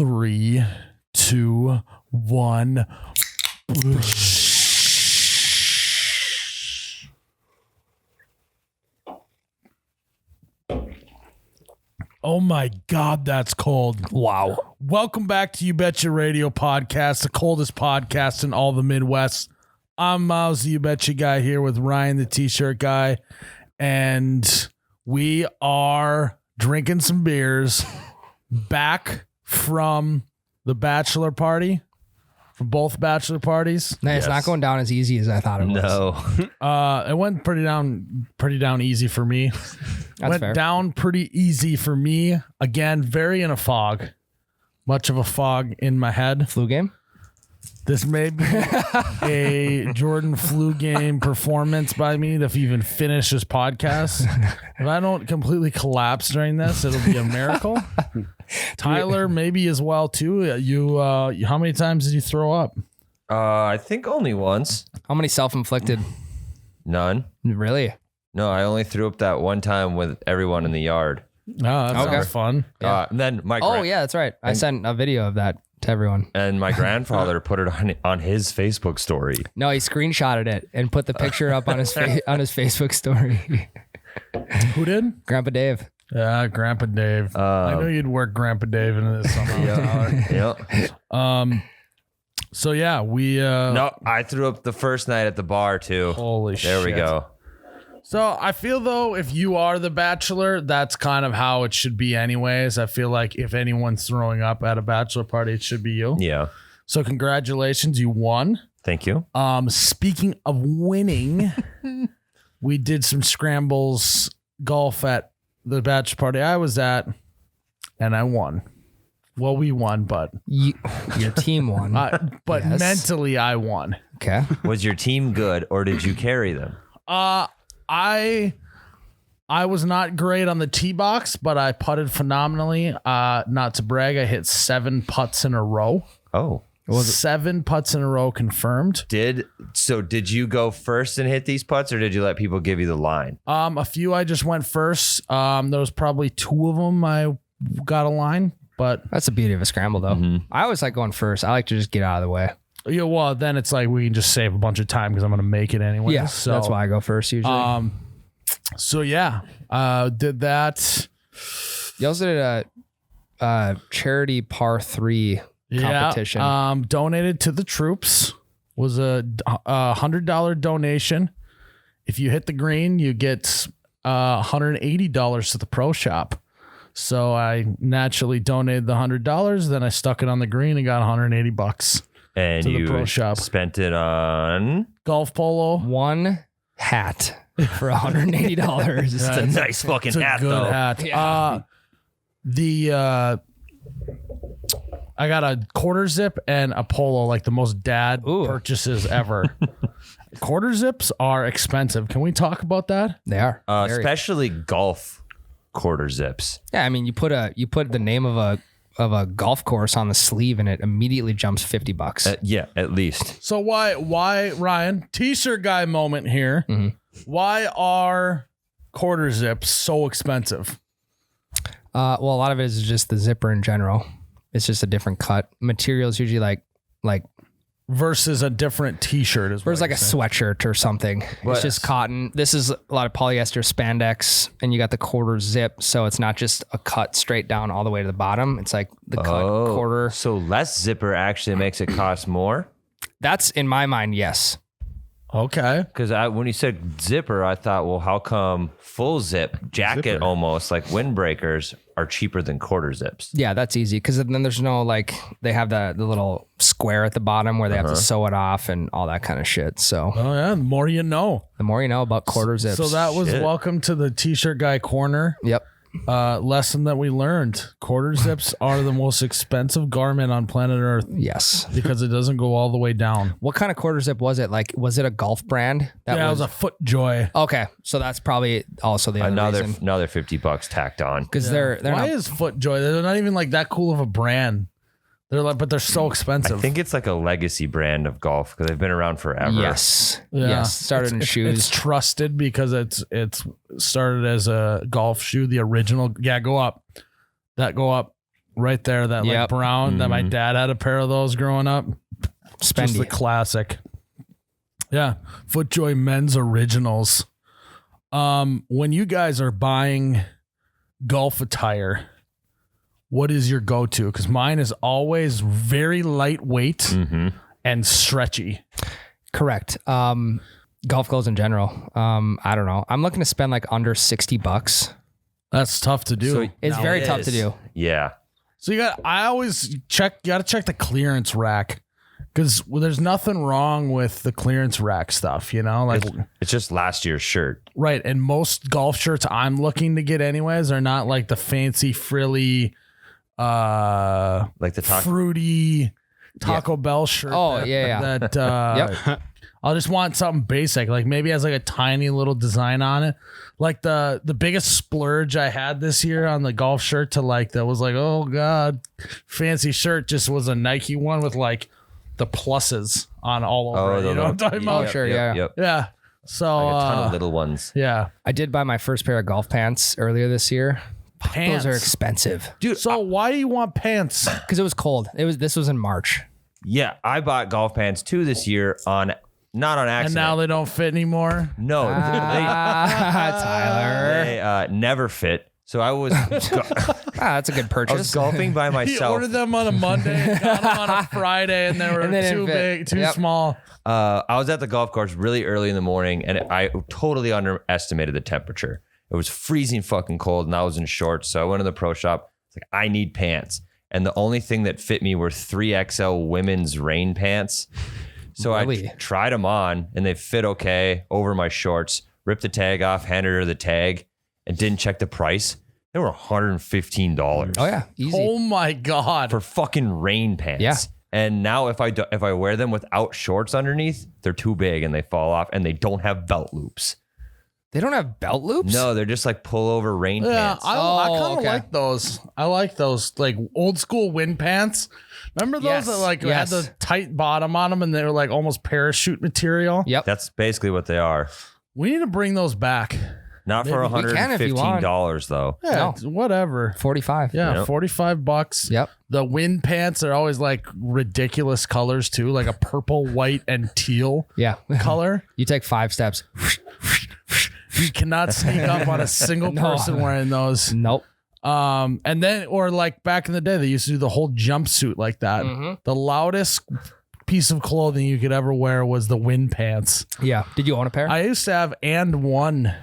3, 2, 1. Oh my God, that's cold. Wow. Welcome back to You Betcha Radio Podcast, the coldest podcast in all the Midwest. I'm Miles, the You Betcha guy, here with Ryan, the T-shirt guy, and we are drinking some beers back from the bachelor party, from both bachelor parties. No, it's not going down as easy as I thought it was. No. It went pretty down easy for me. That's Went fair. down pretty easy for me. Again, very in a fog. Much of a fog in my head. Flu game? This may be a Jordan flu game performance by me to even finish this podcast. If I don't completely collapse during this, it'll be a miracle. Tyler, maybe as well too. You, how many times did you throw up? I think only once. How many self-inflicted? None. Really? No, I only threw up that one time with everyone in the yard. No, that sounds fun. And then my Oh, yeah, that's right. I sent a video of that to everyone. and my grandfather put it on his Facebook story. No, he screenshotted it and put the picture up on his on his Facebook story. Who did? Grandpa Dave. Yeah, Grandpa Dave. I knew you'd work Grandpa Dave into this somehow. Yep. So yeah, we. No, I threw up the first night at the bar too. Holy shit. There we go. So I feel though, if you are the bachelor, that's kind of how it should be anyways. I feel like if anyone's throwing up at a bachelor party, it should be you. Yeah. So congratulations, you won. Thank you. Speaking of winning, we did some scrambles golf at the bachelor party I was at, and I won. Well, we won, but Your team won. but Yes. mentally I won. Okay. Was your team good or did you carry them? I was not great on the tee box, but I putted phenomenally. Not to brag, I hit 7 putts in a row. Oh. 7 putts in a row confirmed. Did you go first and hit these putts or did you let people give you the line? A few I just went first. There was probably 2 of them I got a line, but That's the beauty of a scramble, though. I always like going first. I like to just get out of the way. yeah, well, then it's like we can just save a bunch of time because I'm going to make it anyway. Yeah, so that's why I go first usually. So yeah, did that. You also did a charity par 3 competition. Yeah, donated to the troops. Was a $100 donation. If you hit the green, you get $180 to the pro shop. So I naturally donated the $100. Then I stuck it on the green and got $180 And to the you pro shop. spent it on Golf polo. One hat for $180. it's a nice fucking It's a hat good though. hat. Yeah. I got a quarter zip and a polo, like the most dad Ooh. purchases ever. Quarter zips are expensive. Can we talk about that? They are. Very. Especially golf quarter zips. Yeah, I mean, you put the name of a golf course on the sleeve and it immediately jumps $50. Yeah, at least. So why Ryan, t-shirt guy moment here. Mm-hmm. Why are quarter zips so expensive? Well, a lot of it is just the zipper in general. It's just a different cut. Materials usually like Versus a different t-shirt is Whereas like a sweatshirt or something. Well, It's just cotton. This is a lot of polyester spandex, and you got the quarter zip, so it's not just a cut straight down all the way to the bottom. It's like the cut quarter. So less zipper actually makes it cost more? That's in my mind, yes. Okay. Because when you said zipper, I thought, well, how come full zip jacket almost like windbreakers are cheaper than quarter zips? Yeah, that's easy because then there's no like they have the little square at the bottom where they have to sew it off and all that kind of shit. So Oh yeah, the more you know. the more you know about quarter zips. So that was welcome to the t-shirt guy corner. Yep. Lesson that we learned. Quarter zips are the most expensive garment on planet Earth Yes. because it doesn't go all the way down. What kind of quarter zip was it? Like, was it a golf brand? It was a FootJoy. Okay, so that's probably also the other reason. Another $50 tacked on. Because they're Why not. is FootJoy? They're not even like that cool of a brand. They're like, but they're so expensive. I think it's like a legacy brand of golf because they've been around forever. Yes. Yeah. Yes. Started in shoes. It's trusted because it's started as a golf shoe, the original. Yeah, go up. That go up. right there. That like Yep. brown. That my dad had a pair of those growing up. Just the Spendy. classic. Yeah, FootJoy Men's Originals. When you guys are buying golf attire, what is your go-to? Because mine is always very lightweight and stretchy. Correct. Golf clothes in general. I don't know. I'm looking to spend like under $60. That's tough to do. So It's now very it tough is. to do. Yeah. So I always check. You got to check the clearance rack because there's nothing wrong with the clearance rack stuff. You know, like It's just last year's shirt. right. And most golf shirts I'm looking to get anyways are not like the fancy frilly, Like the fruity Taco Bell shirt. Oh, that, yeah. That Yep. I'll just want something basic. Like maybe it has like a tiny little design on it. Like the biggest splurge I had this year on the golf shirt to like that was like, oh God, fancy shirt just was a Nike one with like the pluses on all over it. You know what I'm talking about? Sure, yeah. Yep. Yeah. So Like a ton of little ones. yeah. I did buy my first pair of golf pants earlier this year. Pants. Those are expensive Dude, So why do you want pants? because it was cold. This was in March. yeah, I bought golf pants too this year not on And accident. now they don't fit anymore. no, Tyler. they never fit. So I was That's a good I was purchase. golfing by He myself. ordered them on a Monday and got them on a Friday, and they were And they didn't too fit. big, too Yep. small. I was at the golf course really early in the morning, and I totally underestimated the temperature. It was freezing fucking cold, and I was in shorts. So I went to the pro shop. It's like, I need pants. And the only thing that fit me were 3XL women's rain pants. So Really? I tried them on, and they fit okay over my shorts. Ripped the tag off, handed her the tag, and didn't check the price. They were $115 Oh yeah, easy. Oh my God. for fucking rain pants. Yeah. And now if I wear them without shorts underneath, they're too big and they fall off, and they don't have belt loops. They don't have belt loops. No, they're just like pullover rain Yeah, pants. I Oh, kind of okay. like those. I like those like old school wind pants. Remember those Yes, that like yes. had the tight bottom on them and they were like almost parachute material? Yep. That's basically what they are. We need to bring those back. Not for Maybe we can if you want. $115 though. Yeah, No. it's whatever. 45. Yeah, Yep. $45. Yep. The wind pants are always like ridiculous colors too, like a purple, white, and teal Yeah. color. You take 5 steps. You cannot sneak up on a single No. person wearing those. Nope. And then, or like back in the day, they used to do the whole jumpsuit like that. Mm-hmm. The loudest piece of clothing you could ever wear was the wind pants. Yeah. Did you own a pair? I used to have and one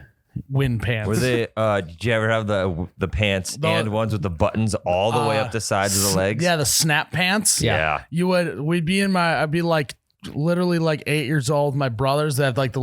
wind pants. Were they? Did you ever have the pants and ones with the buttons all the way up the sides of the legs? Yeah, the snap pants. Yeah. We'd be I'd be like literally like 8 years old. My brothers that had like the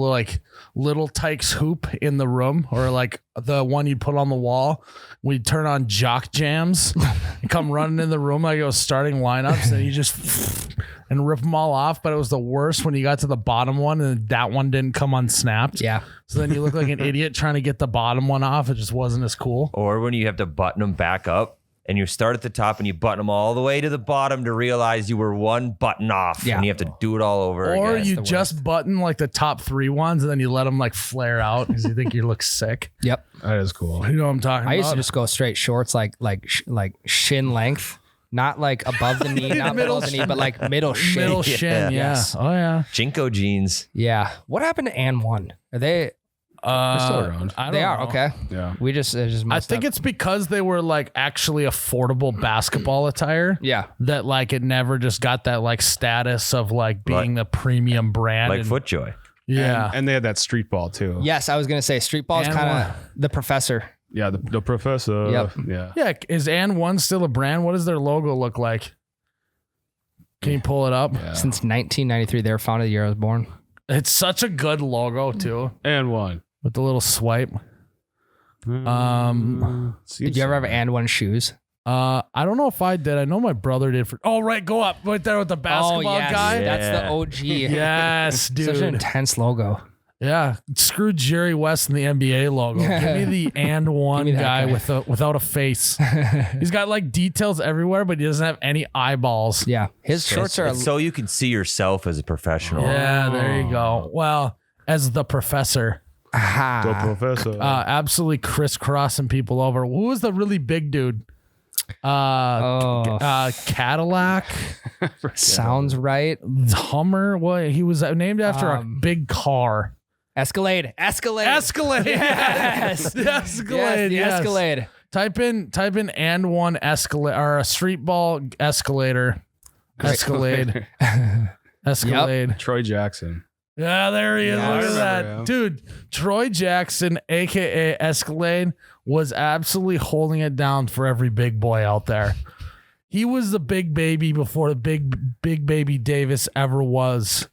little Tykes hoop in the room, or like the one you'd put on the wall. We'd turn on jock jams and come running in the room like it was starting lineups, and you just and rip them all off. But it was the worst when you got to the bottom one and that one didn't come unsnapped. Yeah. So then you look like an idiot trying to get the bottom one off. It just wasn't as cool. Or when you have to button them back up, and you start at the top and you button them all the way to the bottom to realize you were one button off, Yeah. and you have to do it all over Or again. you just button like the top 3 ones and then you let them like flare out because you think you look sick. Yep. That is cool. You know what I'm talking I about? used to just go straight shorts, like shin length, not like above the knee, not below the knee, but like middle shin. middle shin. Yeah. Yes. Oh yeah. Jinko jeans. Yeah. What happened to And One? Are they? They're still around. I don't They are know. okay. Yeah. We just I think it's because they were like actually affordable basketball attire. yeah. That like it never just got that like status of like being the premium brand. Like and- FootJoy. Yeah. And they had that street ball too. Yes, I was gonna say street ball is And kind what? of the professor. Yeah. The professor. Yep. Yeah. Yeah. Is And One still a brand? What does their logo look like? Can you pull it up? Since 1993, they were founded the year I was born. It's such a good logo too, And one. with the little swipe. Did you ever have And One shoes? I don't know if I did. I know my brother did. Oh, right, go up right there with the basketball guy. That's the Yeah. OG. Yes, Such an dude. intense logo. Yeah, screw Jerry West and the NBA logo. Give me the And One me that guy guy. without a face. He's got like details everywhere, but he doesn't have any eyeballs. Yeah, his shorts are. It's so you can see yourself as a professional. Yeah, there you go. Well, as the professor, The Ah, professor. absolutely crisscrossing people over. Who was the really big dude? Cadillac, Sounds right. Hummer. What he was named after a big car. Escalade. Escalade. Yes. The Escalade. Yes, the yes. Escalade. Type in and one Escalade or a street ball escalator. Escalade. Escalade. Troy Jackson. Yeah, there he is. Yes. Look at I that. remember him. Dude, Troy Jackson, aka Escalade, was absolutely holding it down for every big boy out there. He was the big baby before the big baby Davis ever was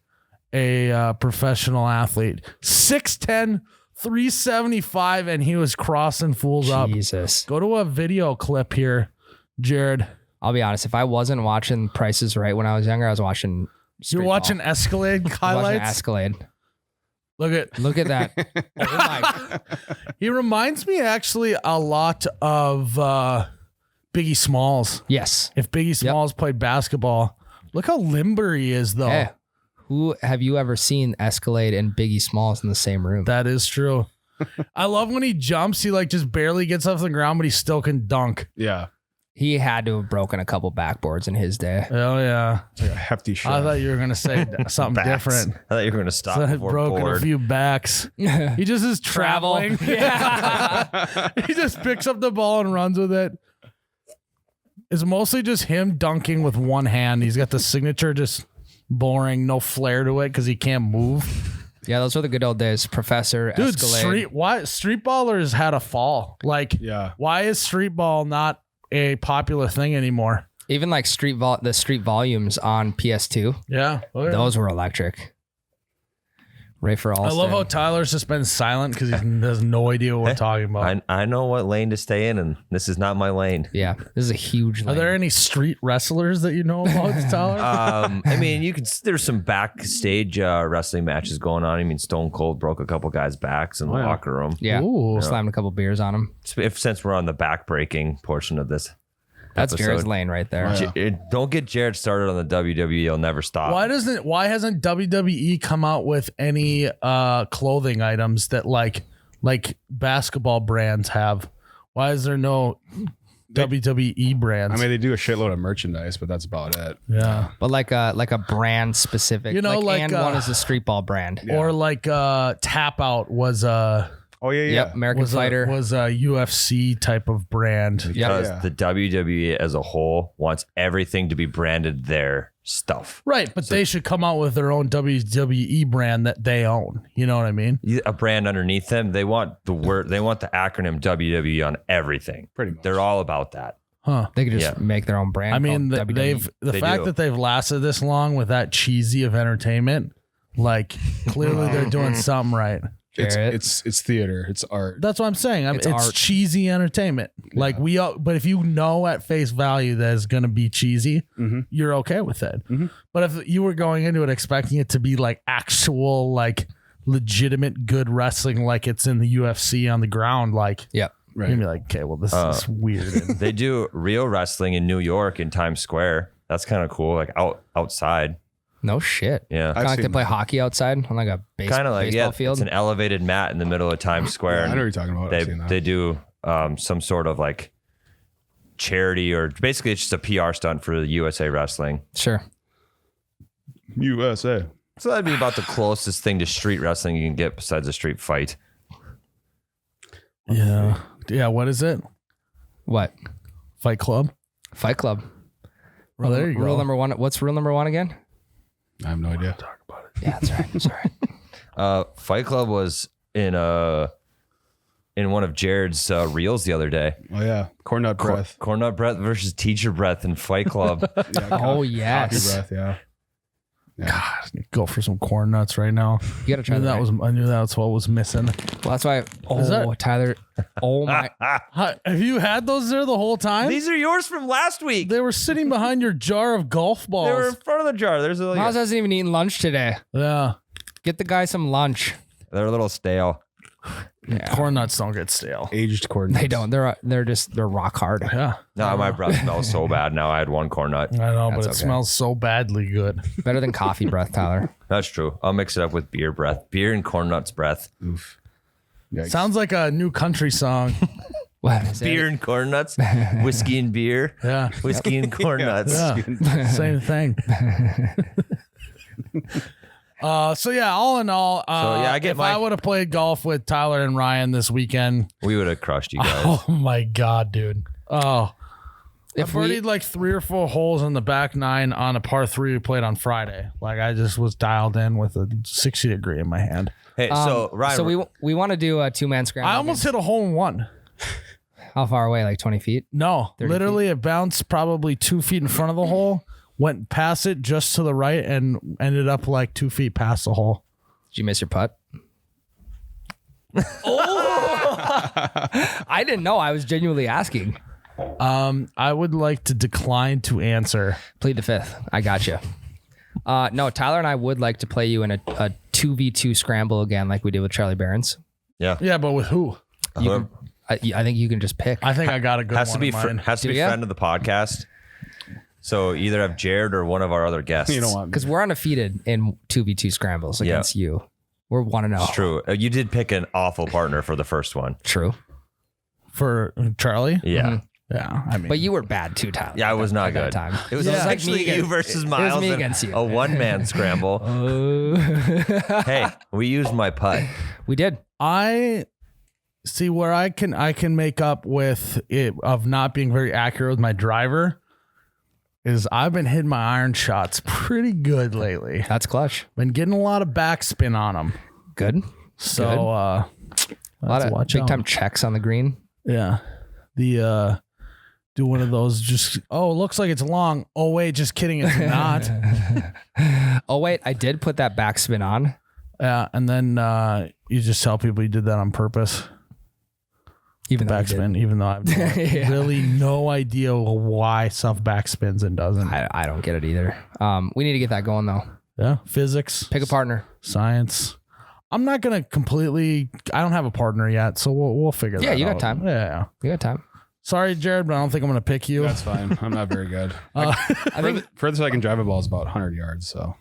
a professional athlete. 6'10", 375, and he was crossing fools up. Jesus. Go to a video clip here, Jared. I'll be honest. If I wasn't watching Price is Right when I was younger, I was watching. You're watching Escalade highlights? Escalade. Look at that. Oh my. he reminds me actually a lot of Biggie Smalls. Yes. If Biggie Smalls played basketball, look how limber he is, though. Hey, who have you ever seen Escalade and Biggie Smalls in the same room? That is true. I love when he jumps. He like just barely gets off the ground, but he still can dunk. Yeah. He had to have broken a couple backboards in his day. Oh yeah. It's like a hefty shot. I thought you were gonna say something Backs. different. I thought you were going to stop So before broken board. a few backs. He just is Travel. traveling. He just picks up the ball and runs with it. It's mostly just him dunking with one hand. He's got the signature, just boring, no flair to it because he can't move. Yeah, those were the good old days. Professor Dude, Escalade. street ballers had a fall. Like, Yeah. why is street ball not a popular thing anymore? Even like the street volumes on PS2. Yeah, Those were electric. Ray for all. I love how Tyler's just been silent because he has no idea what we're talking about. I know what lane to stay in, and this is not my lane. Yeah, this is a huge. Are lane. there any street wrestlers that you know about, Tyler? I mean, there's some backstage wrestling matches going on. I mean, Stone Cold broke a couple guys' backs in the yeah. locker room. Yeah, Ooh. slammed a couple beers on him. Since we're on the back breaking portion of this, That's episode. Jared's lane right there. Don't get Jared started on the WWE. He'll never stop. Why hasn't WWE come out with any clothing items that like basketball brands have? Why is there no WWE brands? I mean, they do a shitload of merchandise, but that's about it. yeah. But like a brand specific, You know, like, and one is a street ball brand. Yeah. Or like Tap Out was a Oh, yeah, yeah. Yep, American Fighter. was a UFC type of brand. Because Yeah. the WWE as a whole wants everything to be branded their stuff. Right, but they should come out with their own WWE brand that they own. You know what I mean? A brand underneath them, they want the word, they want the acronym WWE on everything. Pretty much. They're all about that. Huh. They could just Yeah. make their own brand. I mean, called WWE. they've the They fact do. that they've lasted this long with that cheesy of entertainment, like clearly they're doing something right. Jared. It's theater. It's art. That's what I'm saying. It's art. cheesy entertainment. Like but if you know at face value that it's going to be cheesy, you're okay with it. But if you were going into it expecting it to be like actual, like legitimate good wrestling, like it's in the UFC on the ground, like Yep. Right. you'd be like, okay, well, this is weird. They do real wrestling in New York in Times Square. That's kind of cool. Like outside. No shit. Yeah. Kind of like they seen play that. hockey outside on like a Kind of like, baseball yeah, field. it's an elevated mat in the middle of Times Square. Yeah, I and know what you're talking about. I've seen that. They do some sort of like charity, or basically it's just a PR stunt for the USA Wrestling. Sure. USA. So that'd be about the closest thing to street wrestling you can get besides a street fight. Yeah. Yeah. What is it? What? Fight Club? Fight Club. Well, there you Rule go. number one. What's rule number one again? I have no idea. Yeah, that's right. That's right. Fight Club was in one of Jared's reels the other day. Oh, yeah. Corn nut breath. Corn nut breath versus teacher breath in Fight Club. Yeah, Oh coffee yes. breath, yeah. Go for some corn nuts right now. You gotta try I knew that. I knew that's what was missing. Well, that's why. Oh, that- Tyler. Oh my. Have you had those there the whole time? These are yours from last week. They were sitting behind your jar of golf balls. They were in front of the jar. There's a, Miles hasn't even eaten lunch today. Yeah. Get the guy some lunch. they're a little stale. Yeah. Corn nuts don't get stale. Aged corn nuts. They don't. They're rock hard. Yeah. No, my breath smells so bad now. I had one corn nut. I know, but That's it okay. smells so badly good. Better than coffee breath, Tyler. That's true. I'll mix it up with beer breath. Beer and corn nuts breath. Oof. Yikes. Sounds like a new country song. What is Beer and corn nuts, whiskey and beer, Yeah. whiskey and corn nuts. Yeah. Same thing. So yeah, all in all, I get if I would have played golf with Tyler and Ryan this weekend, We would have crushed you guys. oh my God, dude. Oh, If I we- birdied like 3 or 4 holes in the back 9 on a par 3 we played on Friday. Like I just was dialed in with a 60-degree in my hand. Hey, so Ryan, So we want to do a 2-man scramble. I almost hit a hole in one. How far away? Like 20 feet? No, 30 literally it bounced probably 2 feet in front of the hole, went past it just to the right and ended up like 2 feet past the hole. Did you miss your putt? I didn't know. I was genuinely asking. I would like to decline to answer. Plead the fifth. I got you. No, Tyler and I would like to play you in a 2v2 scramble again, like we did with Charlie Barons. Yeah, but with who? I think you can just pick. I think I got a good has one to be in mind. has to Do be ya? friend of the podcast. So either have Jared or one of our other guests. You don't want Because we're undefeated in 2v2 scrambles Yeah. against you. We're 1-0. It's true. You did pick an awful partner for the first one. True. For Charlie? Yeah. Mhm. Yeah, I mean. But you were bad too, Tyler. Yeah, I was not at that good. time. It was Yeah. essentially Like me you against- versus it was Miles me in against you. a one-man scramble. Hey, we used my putt. We did. I see where I can make up with it of not being very accurate with my driver is I've been hitting my iron shots pretty good lately. That's clutch. Been getting a lot of backspin on them. Good. So Good. uh A lot of big time checks on the green. Yeah. The do one of those just it looks like it's long. Oh wait, just kidding, it's not. Oh, wait. I did put that backspin on. Yeah, and then you just tell people you did that on purpose. Even though I did. Backspin, even though I have Yeah. really no idea why stuff backspins and doesn't. I don't get it either. We need to get that going though. Yeah, physics, Pick a partner. science. I'm not gonna completely. I don't have a partner yet, so we'll figure that out. Yeah, you got time. Yeah. You got time. Sorry, Jared, but I don't think I'm gonna pick you. That's fine. I'm not very good. I think Furthest I can drive a ball is about 100 yards. So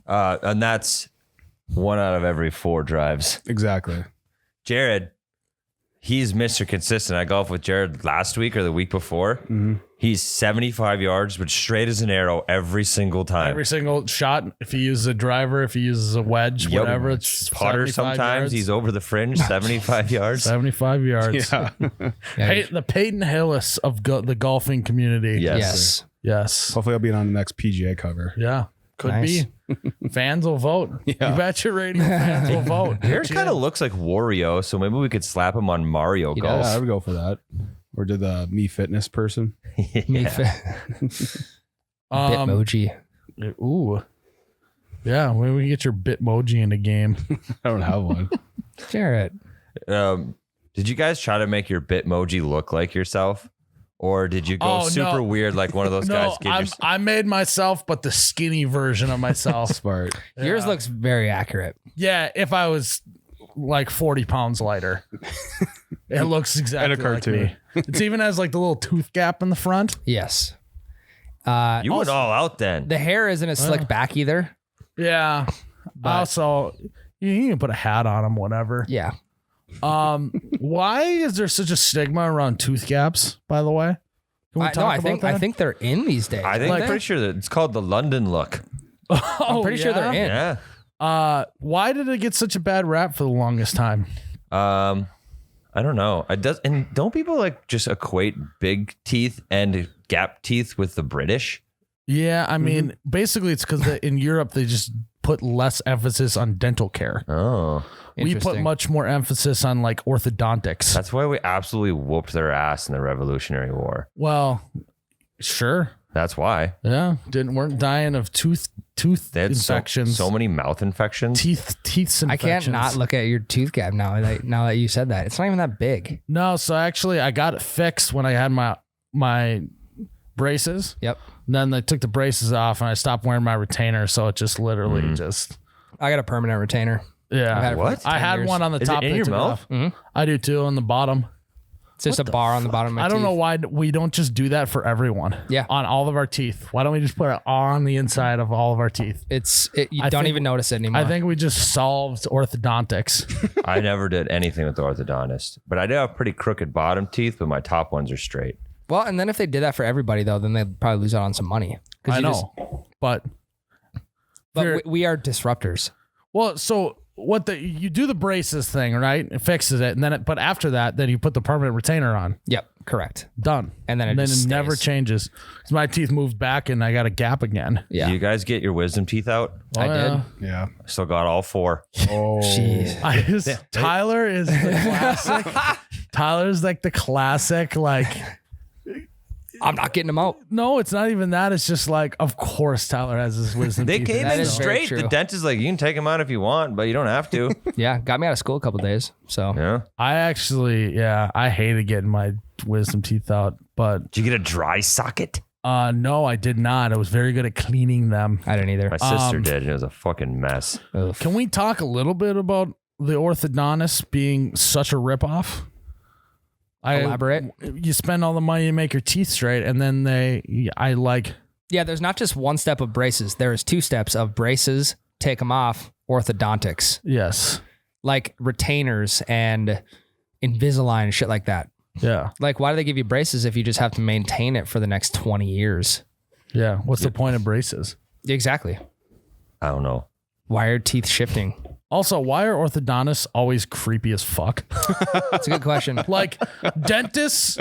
And that's 1 out of every 4 drives. exactly. Jared, he's Mr. Consistent. I golfed with Jared last week or the week before. Mm-hmm. He's 75 yards, but straight as an arrow every single time. Every single shot, if he uses a driver, if he uses a wedge, Yep. whatever, it's Putter 75 sometimes. yards. He's over the fringe, 75 yards. 75 yards. Yeah. Hey, the Peyton Hillis of the golfing community. Yes. yes. Yes. Hopefully I'll be on the next PGA cover. Yeah. Could Nice. be. Fans will vote. Yeah. You bet your radio fans will vote. Jared kind of looks like Wario, so maybe we could slap him on Mario He Golf. Yeah, I would go for that. Or did the Me Fitness person? Me Um, Bitmoji. ooh. Yeah, when we get your Bitmoji in the game. I don't have one. Jarrett. Did you guys try to make your Bitmoji look like yourself? Or did you go Oh, super no. weird like one of those guys? No, I made myself, but the skinny version of myself. Smart. Yours looks very accurate. Yeah, if I was like 40 pounds lighter. It looks exactly And a like cartoon. me. It even has like the little tooth gap in the front. Yes. You went all out then. The hair isn't a slick back either. Yeah. But- Also, you can put a hat on them, whatever. Yeah. Why is there such a stigma around tooth gaps, by the way? Can we talk I about that? think they're in these days. I think aren't I'm they? pretty sure that it's called the London look. I'm pretty sure they're in. Yeah. Why did it get such a bad rap for the longest time? I don't know. Don't people like just equate big teeth and gap teeth with the British? Yeah, I mean, basically it's because in Europe they just put less emphasis on dental care. Oh. We put Interesting. much more emphasis on like orthodontics. That's why we absolutely whooped their ass in the Revolutionary War. Well, sure. That's why. Yeah, weren't dying of tooth They had infections. so many mouth infections. teeth infections. I can't not look at your tooth gap now that you said that. It's not even that big. No, so actually I got it fixed when I had my braces. Yep. And then they took the braces off and I stopped wearing my retainer, so it just literally just I got a permanent retainer. yeah. I've had it for What? like 10 I had years. one on the Is it top. in they your took it mouth? off. Mhm. I do too on the bottom. It's just a bar on the bottom of my I don't teeth. know why we don't just do that for everyone. Yeah. On all of our teeth. Why don't we just put it on the inside of all of our teeth? You I don't think- even notice it anymore. I think we just solved orthodontics. I never did anything with the orthodontist, but I do have pretty crooked bottom teeth, but my top ones are straight. Well, and then if they did that for everybody though, then they'd probably lose out on some money. I know. But We are disruptors. well, so you do the braces thing, right? It fixes it, and then but after that, then you put the permanent retainer on. Yep, correct. Done. And then it just never stays. changes. 'Cause my teeth moved back and I got a gap again. Yeah, Do you guys get your wisdom teeth out? I did. Yeah. I still got all 4. Oh. Jeez. Tyler is the classic. Tyler's like the classic, like, I'm not getting them out. no, it's not even that. It's just like, of course, Tyler has his wisdom They teeth. came That in is very straight. true. The dentist is like, you can take them out if you want, but you don't have to. Yeah, got me out of school a couple days. So Yeah. I actually, I hated getting my wisdom teeth out, but Did you get a dry socket? no, I did not. I was very good at cleaning them. I didn't either. My sister did. It was a fucking mess. Oof. Can we talk a little bit about the orthodontist being such a ripoff? Elaborate. You spend all the money to make your teeth straight, and then Yeah, there's not just one step of braces. There is 2 steps of braces, take them off, orthodontics, yes, like retainers and Invisalign and shit like that. yeah, Like, why do they give you braces if you just have to maintain it for the next 20 years? yeah. What's the point of braces? Exactly. I don't know. Why are teeth shifting? Also, why are orthodontists always creepy as fuck? That's a good question. Like dentists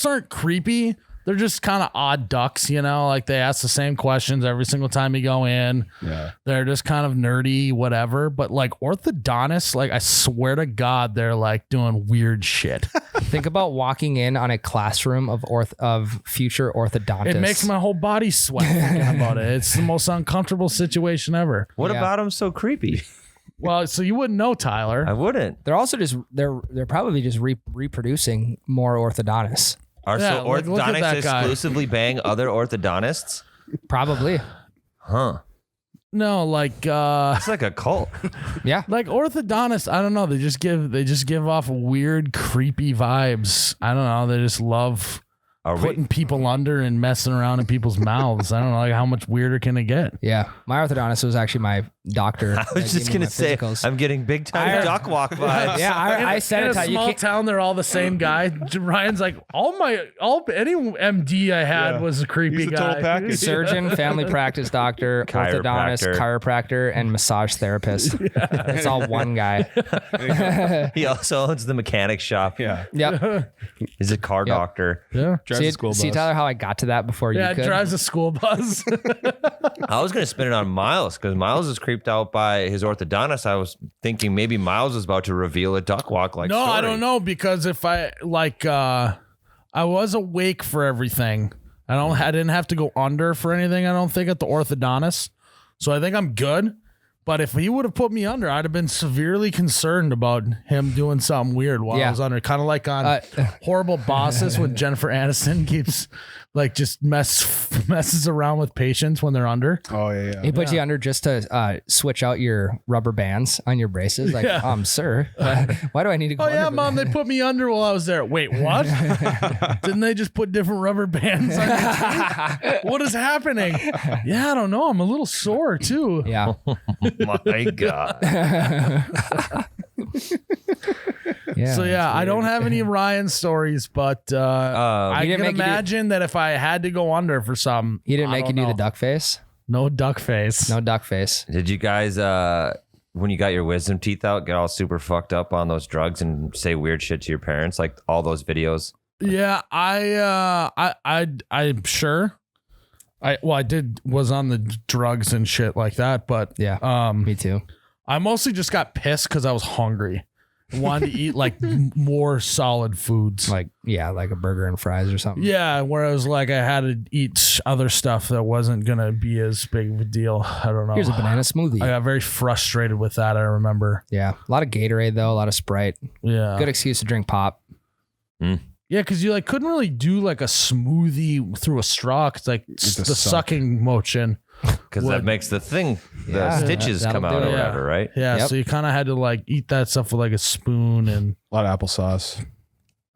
aren't creepy. They're just kind of odd ducks, you know, like they ask the same questions every single time you go in. Yeah. They're just kind of nerdy, whatever. But like orthodontists, like I swear to God, they're like doing weird shit. Think about walking in on a classroom of future orthodontists. It makes my whole body sweat thinking about it. It's the most uncomfortable situation ever. What Yeah. about them so creepy? Well, so you wouldn't know, Tyler. I wouldn't. They're also just they're probably just reproducing more orthodontists. Are Yeah, so like, look at orthodontics that guy. exclusively bang other orthodontists? Probably. Huh. No, like It's like a cult. Yeah. like orthodontists, I don't know. They just give off weird, creepy vibes. I don't know. They just love Are we? putting people under and messing around in people's mouths. I don't know, like how much weirder can it get? Yeah. My orthodontist was actually my doctor. I was just gonna say, I'm getting big time duck walk vibes. Yeah, I said in it. a You small can't- town, they're all the same guy. Ryan's like, any MD I had Yeah. was a creepy He's the guy. total package. surgeon, family practice doctor, orthodontist, chiropractor, and massage therapist. It's all one guy. He also owns the mechanic shop. Yeah. Yep. He's a car doctor. Yeah, Drives a school bus. See, Tyler, how I got to that before yeah. you It could? drives a school bus. I was gonna spin it on Miles because Miles is creeped out by his orthodontist. I was thinking maybe Miles is about to reveal a duck walk like. No, I story. don't know because if I I was awake for everything. I didn't have to go under for anything. I don't think at the orthodontist, so I think I'm good. But if he would have put me under, I'd have been severely concerned about him doing something weird while I Yeah. was under. Kind of like on Horrible Bosses when Jennifer Aniston keeps like just messes around with patients when they're under. Oh yeah. He put you under just to switch out your rubber bands on your braces. Like, Yeah. sir, why do I need to go Oh under yeah, for Mom, that? they put me under while I was there. Wait, what? Didn't they just put different rubber bands on your teeth? What is happening? Yeah, I don't know. I'm a little sore too. Yeah. My God. Yeah. So yeah, I don't have any Ryan stories, but I He didn't can make you do- imagine that if I had to go under for some, He didn't I make you don't do the know. duck face? No duck face. No duck face. Did you guys, when you got your wisdom teeth out, get all super fucked up on those drugs and say weird shit to your parents, like all those videos? Yeah, I'm sure. I was on the drugs and shit like that, but Yeah. Me too. I mostly just got pissed because I was hungry. Wanted to eat like more solid foods. Like a burger and fries or something. Yeah, whereas like I had to eat other stuff that wasn't gonna be as big of a deal. I don't know. Here's a banana smoothie. I got very frustrated with that. I remember. Yeah. A lot of Gatorade though, a lot of Sprite. Yeah, Good excuse to drink pop. yeah, because you like couldn't really do like a smoothie through a straw. Cause like just the suck. sucking motion. Because What? that makes the thing, the Yeah, stitches that'll come do out it. or Yeah. whatever, right? Yeah, Yep. so you kind of had to like eat that stuff with like a spoon and A lot of applesauce.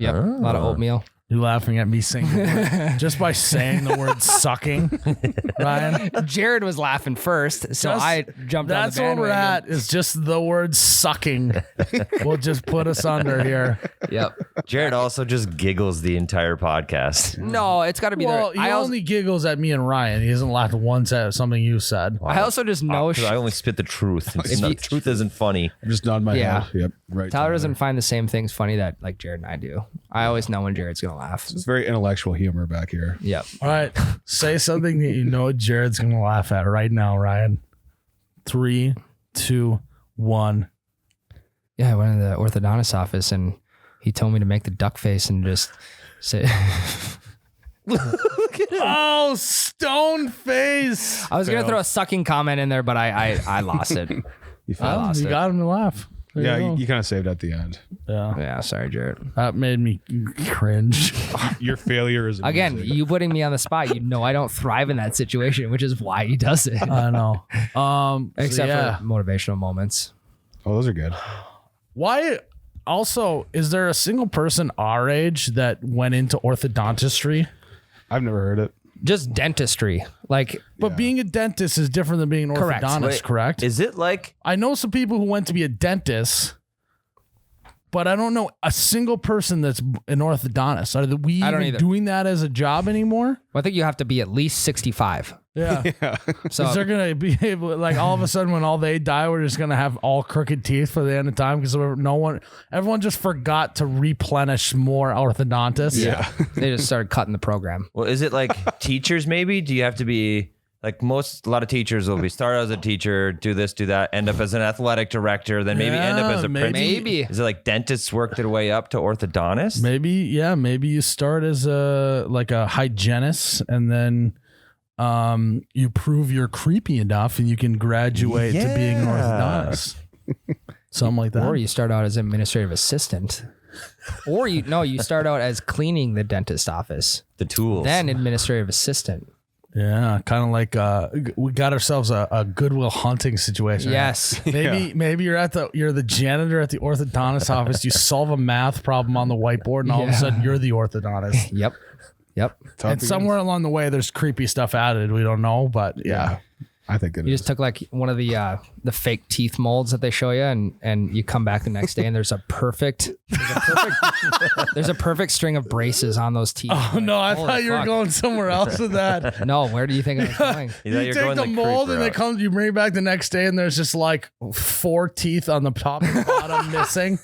Yep. A lot of oatmeal. You're laughing at me saying the word, just by saying the word sucking, Ryan. Jared was laughing first, so Just- I jumped on the That's where we're bandwagon. at. Is just the word sucking. Will just put us under here. Yep. Jared also just giggles the entire podcast. No, it's got to be Well, there. he only giggles at me and Ryan. He hasn't laughed once at something you said. I also just know 'Cause I only spit the truth. It's not, truth isn't funny. I'm just nodding my Yeah. head. Yep. Right. Tyler Tyler. doesn't find the same things funny that like Jared and I do. I always know when Jared's gonna laugh. It's very intellectual humor back here. Yep. All right. Say something that you know Jared's going to laugh at right now, Ryan. 3, 2, 1. Yeah, I went to the orthodontist office and he told me to make the duck face and just say. Oh, stone face. I was gonna throw a sucking comment in there, but I lost it. You I felt lost You it. got him to laugh. There Yeah, you you kind of saved at the end. go. Yeah. Yeah, sorry, Jared. That made me cringe. Your failure is Again, amazing. you putting me on the spot. You know I don't thrive in that situation, which is why he does it. I know. Except yeah. for motivational moments. Oh, those are good. Why? Also, is there a single person our age that went into orthodontistry? I've never heard it. Just dentistry. Like, But being a dentist is different than being an Correct. orthodontist, Wait, correct? Is it like I know some people who went to be a dentist, but I don't know a single person that's an orthodontist. Are we I don't even either. doing that as a job anymore? I think you have to be at least 65. Yeah. So Is there going to be able, like, all of a sudden when all they die, we're just going to have all crooked teeth for the end of time because everyone just forgot to replenish more orthodontists. Yeah. they just started cutting the program. well, is it like teachers maybe? Do you have to be like a lot of teachers will be start as a teacher, do this, do that, end up as an athletic director, then maybe end up as a maybe. principal. Maybe. Is it like dentists work their way up to orthodontist? Maybe you start as a hygienist and then you prove you're creepy enough and you can graduate to being an orthodontist. Something like that. Or you start out as administrative assistant. Or you start out as cleaning the dentist office, The tools. then administrative assistant. Yeah, kind of like we got ourselves a Goodwill Hunting situation. Yes. Maybe you're the janitor at the orthodontist office. You solve a math problem on the whiteboard, and all of a Yeah. sudden you're the orthodontist. Yep. And somewhere along the way, there's creepy stuff added. We don't know, but yeah. I think it You is. just took like one of the fake teeth molds that they show you, and you come back the next day, and there's a perfect string of braces on those teeth. Oh no, I Holy thought you were fuck. going somewhere else with that. No, where do you think I was going? You thought You you're take going the creeper mold and route. you bring it back the next day, and there's just like 4 teeth on the top and bottom missing.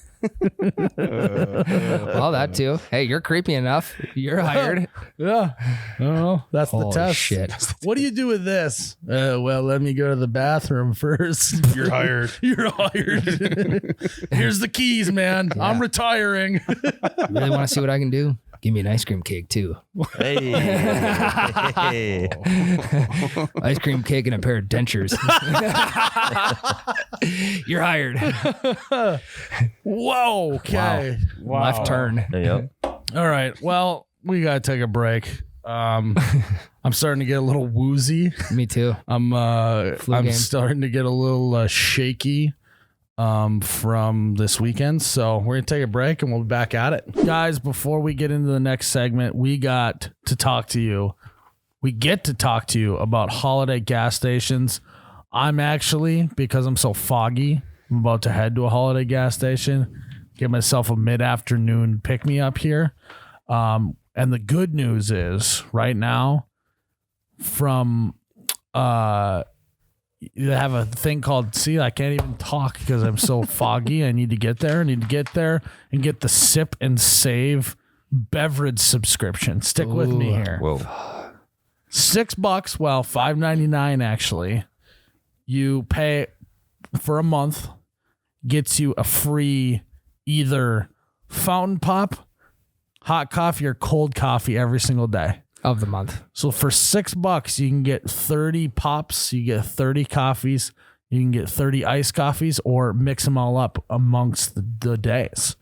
Well, that too. Hey, you're creepy enough. You're hired. Yeah, I don't know. That's the Holy test. shit. What do you do with this? Well, let me go to the bathroom first. You're hired. You're hired. Here's the keys, man. I'm retiring. Really want to see what I can do? Give me an ice cream cake too. Hey. Ice cream cake and a pair of dentures. You're hired. Whoa. Okay. Wow. Left turn. Yep. All right. Well, we gotta take a break. I'm starting to get a little woozy. Me too. I'm game. starting to get a little shaky from this weekend. So we're gonna take a break and we'll be back at it. Guys, before we get into the next segment, we got to talk to you. We get to talk to you about holiday gas stations. I'm actually, because I'm so foggy, I'm about to head to a holiday gas station, get myself a mid-afternoon pick-me-up here. And the good news is right now from you have a thing called, see, I can't even talk because I'm so foggy. I need to get there. and get the Sip and Save beverage subscription. Stick with me here. Whoa. $6, well, $5.99 actually. You pay for a month, gets you a free either fountain pop, hot coffee, or cold coffee every single day. Of the month. So for $6, you can get 30 pops, you get 30 coffees, you can get 30 iced coffees, or mix them all up amongst the days.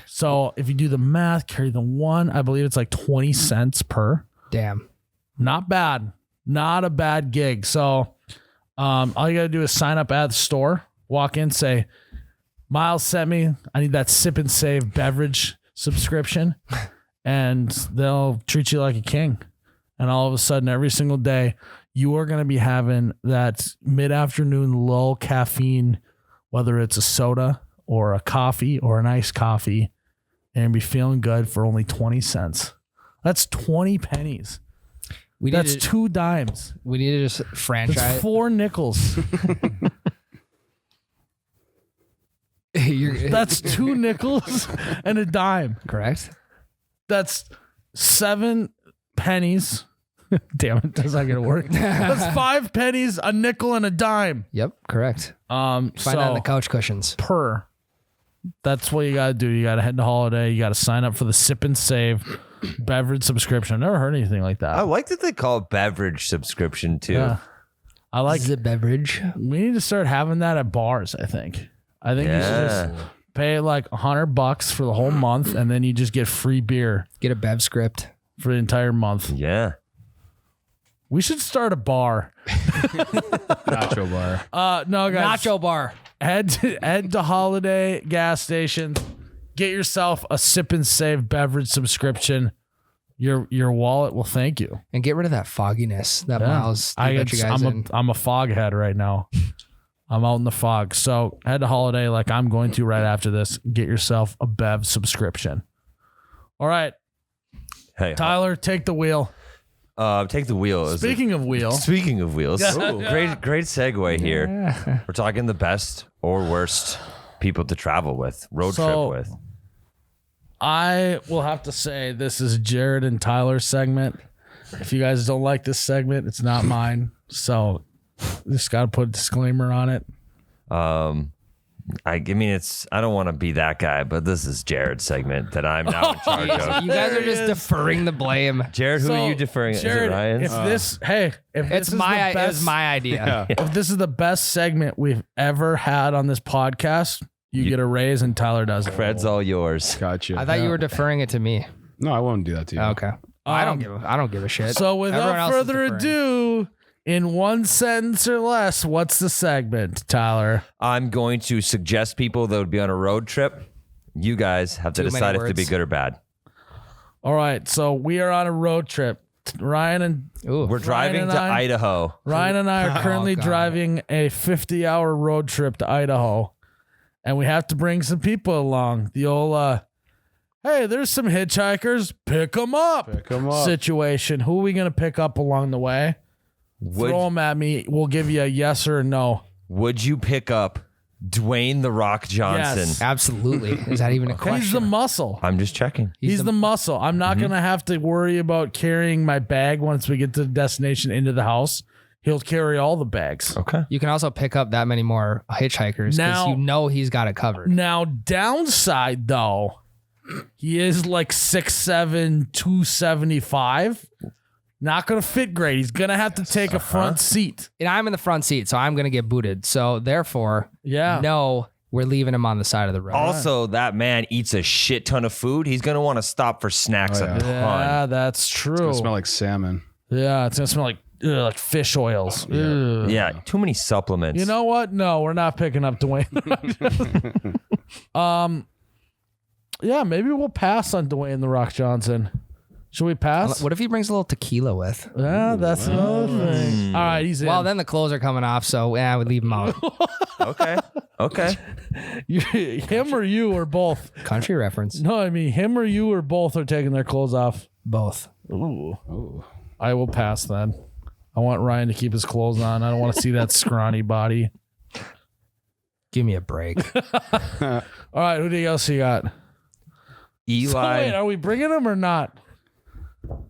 So if you do the math, carry the one, I believe it's like 20 cents per. Damn. Not bad. Not a bad gig. So all you got to do is sign up at the store, walk in, say, Miles sent me, I need that Sip and Save beverage subscription, and they'll treat you like a king. And all of a sudden, every single day, you are going to be having that mid-afternoon low caffeine, whether it's a soda or a coffee or an iced coffee, and be feeling good for only 20 cents. That's 20 pennies. That's 2 dimes. We need to just franchise. That's 4 nickels. That's 2 nickels and a dime. Correct. That's 7 pennies. Damn it, that's not gonna work. That's 5 pennies, a nickel, and a dime. Yep, correct. Find that on the couch cushions. Per. That's what you gotta do. You gotta head to Holiday. You gotta sign up for the Sip and Save beverage subscription. I've never heard anything like that. I like that they call it beverage subscription too. Yeah. I like the beverage. We need to start having that at bars, I think you should just pay like $100 for the whole month, and then you just get free beer. Get a bev script for the entire month. Yeah. We should start a bar. Nacho bar. No, guys. nacho bar. Head to Holiday gas stations. Get yourself a Sip and Save beverage subscription. Your wallet will thank you. And get rid of that fogginess that Miles. I'm a fog head right now. I'm out in the fog. So head to Holiday like I'm going to right after this. Get yourself a bev subscription. All right. Hey, Tyler, take the wheel. Take the wheel. Speaking of wheels. Great segue here. Yeah. We're talking the best or worst people to travel with, road trip with. I will have to say this is Jared and Tyler's segment. If you guys don't like this segment, it's not mine. So just got to put a disclaimer on it. I mean, I don't want to be that guy, but this is Jared's segment that I'm now in charge of. You guys are just deferring the blame. Jared, who are you deferring? Jared, is it Ryan's? It was my idea. If this is the best segment we've ever had on this podcast, you get a raise and Tyler does it. Fred's all yours. Gotcha. I thought you were deferring it to me. No, I won't do that to you. Okay. I don't give a shit. So Everyone without else is further deferring. ado, in one sentence or less, what's the segment, Tyler? I'm going to suggest people that would be on a road trip. You guys have to Too many decide if to words. be good or bad. All right, so we are on a road trip. Ryan and Ooh. We're driving and to I- Idaho. Ryan and I are currently God. driving a 50-hour road trip to Idaho, and we have to bring some people along. The old, hey, there's some hitchhikers, pick them up, situation. Who are we going to pick up along the way? Throw them at me. We'll give you a yes or a no. Would you pick up Dwayne The Rock Johnson? Yes. Absolutely. Is that even a question? He's the muscle. I'm just checking. He's the muscle. I'm not going to have to worry about carrying my bag once we get to the destination into the house. He'll carry all the bags. Okay. You can also pick up that many more hitchhikers Now- because you know he's got it covered. Now, downside though, he is like 6'7", 275. Not going to fit great. He's going to have to take a front seat. And I'm in the front seat, so I'm going to get booted. So therefore, no, we're leaving him on the side of the road. Also, that man eats a shit ton of food. He's going to want to stop for snacks a ton. Yeah, that's true. It's gonna smell like salmon. Yeah, it's going to smell like fish oils. Ugh. Yeah, too many supplements. You know what? No, we're not picking up Dwayne. Yeah, maybe we'll pass on Dwayne The Rock Johnson. Should we pass? What if he brings a little tequila with? Yeah, that's another thing. All right, he's in. Well, then the clothes are coming off, so yeah, we leave him out. Okay. Him or you or both? Country reference. No, I mean him or you or both are taking their clothes off. Both. Ooh. I will pass then. I want Ryan to keep his clothes on. I don't want to see that scrawny body. Give me a break. All right, who else you got? Eli. So wait, are we bringing him or not?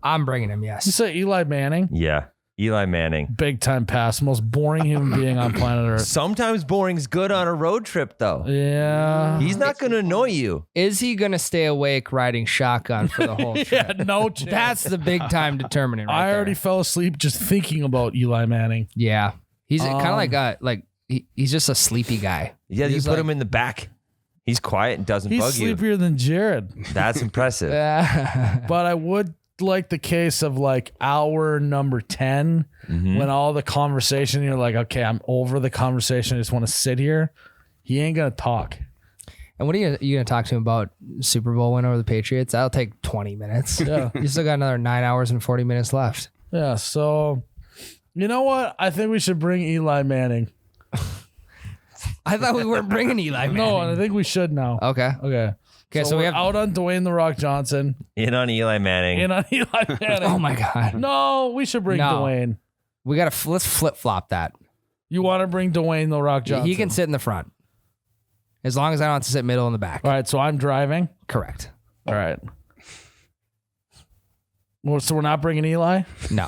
I'm bringing him, You yes. say Eli Manning? Yeah. Eli Manning. Big time pass. Most boring human being on planet Earth. Sometimes boring's good on a road trip, though. Yeah. He's not going to annoy you. Is he going to stay awake riding shotgun for the whole trip? Yeah, no chance. That's the big time determinant right I already there. fell asleep just thinking about Eli Manning. Yeah. He's kind of he's just a sleepy guy. Yeah, you He's put him in the back. He's quiet and doesn't He's bug you. sleepier than Jared. That's impressive. But I would like the case of like hour number 10 when all the conversation, you're like, okay, I'm over the conversation. I just want to sit here. He ain't going to talk. And what are you going to talk to him about? Super Bowl win over the Patriots? That'll take 20 minutes. Yeah. You still got another 9 hours and 40 minutes left. Yeah. So, you know what? I think we should bring Eli Manning. I thought we weren't bringing Eli Manning. No, and I think we should now. Okay. Okay. So we we're have. out on Dwayne The Rock Johnson. In on Eli Manning. In on Eli Manning. Oh my God. No, we should bring No. Dwayne. We got to let's flip flop that. You want to bring Dwayne The Rock Johnson? He can sit in the front. As long as I don't have to sit middle in the back. All right, so I'm driving. Correct. All right. Well, so we're not bringing Eli? No.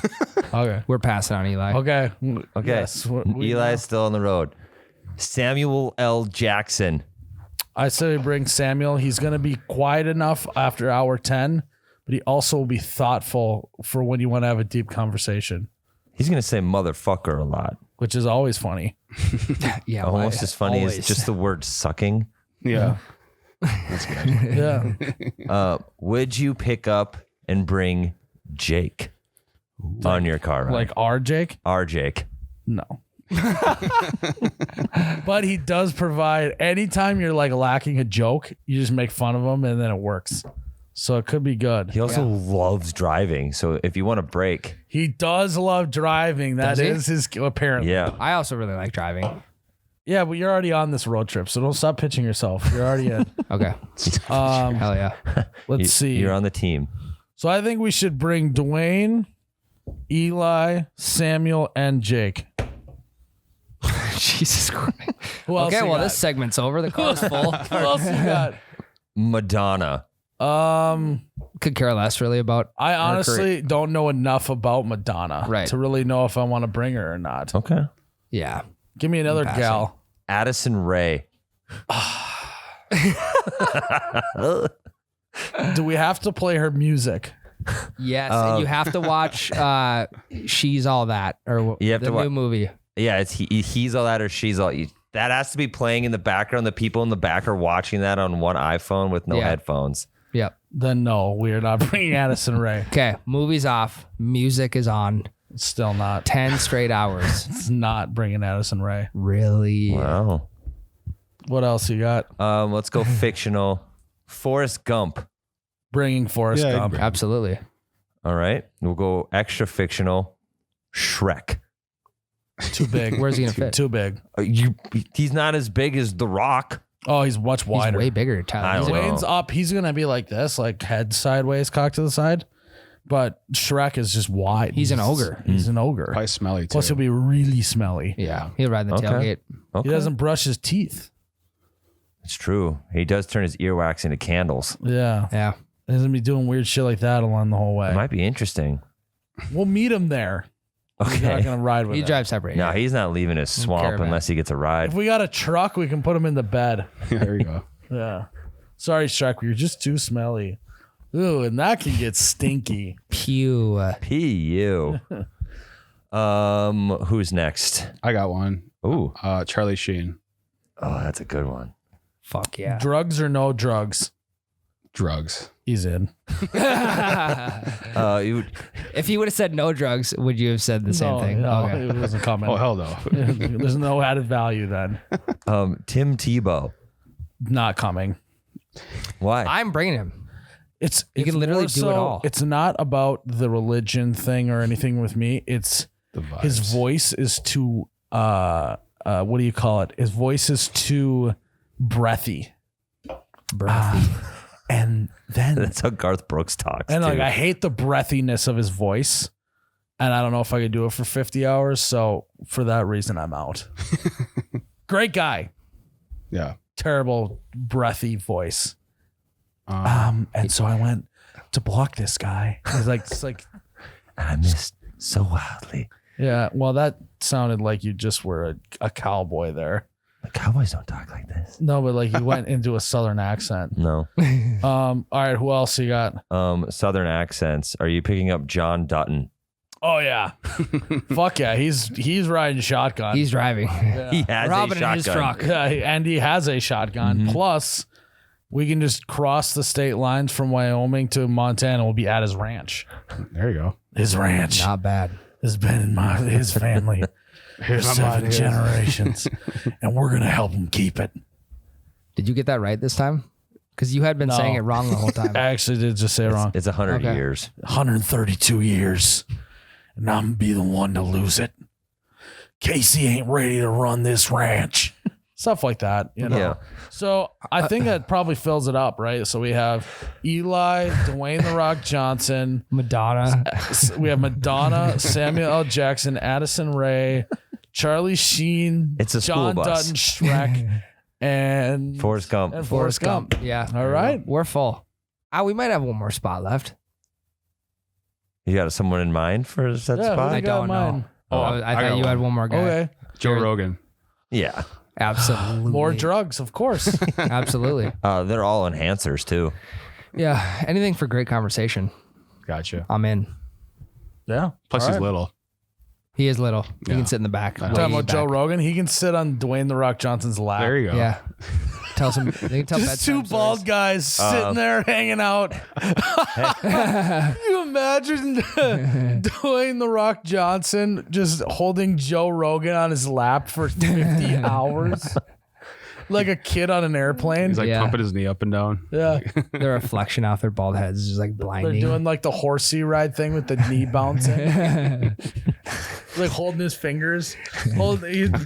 Okay. We're passing on Eli. Okay. Okay. Yes, Eli is still on the road. Samuel L. Jackson. I say we bring Samuel. He's going to be quiet enough after hour 10, but he also will be thoughtful for when you want to have a deep conversation, He's going to say motherfucker a lot. which is always funny. Yeah. Almost as funny always. as just the word sucking. Yeah. That's good. Yeah. Would you pick up and bring Jake on your car ride? Like our Jake? our Jake. No. But he does provide, anytime you're like lacking a joke, you just make fun of him and then it works. So it could be good. He also loves driving. So if you want to break, He does love driving. That Does he? is his, apparently. yeah. I also really like driving. Yeah, but you're already on this road trip, so don't stop pitching yourself. You're already in. Okay. Hell yeah. Let's see. You're on the team. So I think we should bring Dwayne, Eli, Samuel, and Jake. Jesus Christ. Who else Okay, you well, got? this segment's over. The car's full. Who else you got? Madonna. Could care less really about. I honestly don't know enough about Madonna Right. to really know if I want to bring her or not. Okay. Yeah. Give me another passing. gal. Addison Rae. Do we have to play her music? Yes. And you have to watch She's All That or You have the to wa- new movie. Yeah, it's he's all that or she's all. That has to be playing in the background. The people in the back are watching that on one iPhone with no Yeah. headphones. Yep. Then no, we are not bringing Addison Rae. Okay. Movie's off. Music is on. It's still not. 10 straight hours. It's not bringing Addison Rae. Really? Wow. What else you got? Let's go fictional. Forrest Gump. Bringing Forrest Yeah, Gump. Absolutely. All right. We'll go extra fictional. Shrek. Too big. Where's he gonna fit? Too big. He's not as big as The Rock. Oh, he's much He's wider. way bigger, I Tyler. don't know. Dwayne's up. He's gonna be like this, like head sideways, cocked to the side. But Shrek is just wide. He's an ogre. He's an ogre. Probably smelly too. Plus, he'll be really smelly. Yeah. He'll ride the Okay. tailgate. Okay. He doesn't brush his teeth. It's true. He does turn his earwax into candles. Yeah. Yeah. He's gonna be doing weird shit like that along the whole way. It might be interesting. We'll meet him there. He's not Okay. gonna ride with He him. drives separate. No, he's not leaving his swamp caravan. unless he gets a ride. If we got a truck, we can put him in the bed. There you go. Yeah. Sorry, Shrek, you're just too smelly. Ooh, and that can get stinky. Pew. P.U. Who's next? I got one. Ooh. Charlie Sheen. Oh, that's a good one. Fuck yeah. Drugs or no drugs? Drugs. He's in. If he would have said no drugs, would you have said the same thing? No, Okay. it wasn't coming. Oh hell no. There's no added value then. Tim Tebow. Not coming. Why? I'm bringing him. It's You can it's literally more do it so- all. It's not about the religion thing or anything with me. It's The vibes. his voice is too what do you call it? His voice is too breathy. Breathy. And then That's how Garth Brooks talks. and like too. I hate the breathiness of his voice. And I don't know if I could do it for 50 hours. So for that reason, I'm out. Great guy. Yeah. Terrible breathy voice. Um, And so I went to block this guy. He's like, it's like, I missed so wildly. yeah. Well, that sounded like you just were a cowboy there. The Cowboys don't talk like this. No, but like you went into a southern accent. No. All right, who else you got? Southern accents. Are you picking up John Dutton? Oh yeah, fuck yeah. He's riding shotgun. He's driving. He has Robin a in his shotgun. truck. Yeah, and he has a shotgun. Plus, we can just cross the state lines from Wyoming to Montana. We'll be at his ranch. there you go. His ranch Not bad. has been in his family for 7 generations, and we're gonna help him keep it. Did you get that right this time? Because you had been saying it wrong the whole time. I actually did just say it wrong. It's 100 Okay. years. 132 years, and I'm gonna be the one to lose it. Casey ain't ready to run this ranch. Stuff like that, you know. Yeah. So I think that probably fills it up, right? So we have Eli, Dwayne the Rock Johnson, Madonna. we have Madonna, Samuel L. Jackson, Addison Rae, Charlie Sheen, It's a school John bus. Dutton, Shrek, and Forrest Gump. and Forrest Gump. Yeah. All right. We're full. We might have one more spot left. You got someone in mind for that Yeah, spot? I who got don't mine? know. Oh, I I thought got you had one. one more guy. Okay. Joe Rogan. Yeah. Absolutely. More drugs, of course. Absolutely. They're all enhancers too. Yeah. Anything for great conversation. Gotcha. I'm in. Yeah. Plus All he's right. little. He is little. He Yeah. can sit in the back. I know. way Talking about back. Joe Rogan, he can sit on Dwayne the Rock Johnson's lap. There you go. Yeah. Tell some. They can tell Just two bedtime bald stories. guys sitting there hanging out. Can you imagine Dwayne the Rock Johnson just holding Joe Rogan on his lap for 50 hours? Like a kid on an airplane. He's like Yeah. pumping his knee up and down. Yeah. The reflection off their bald heads is just like They're blinding. doing like the horsey ride thing with the knee bouncing. Like holding his fingers.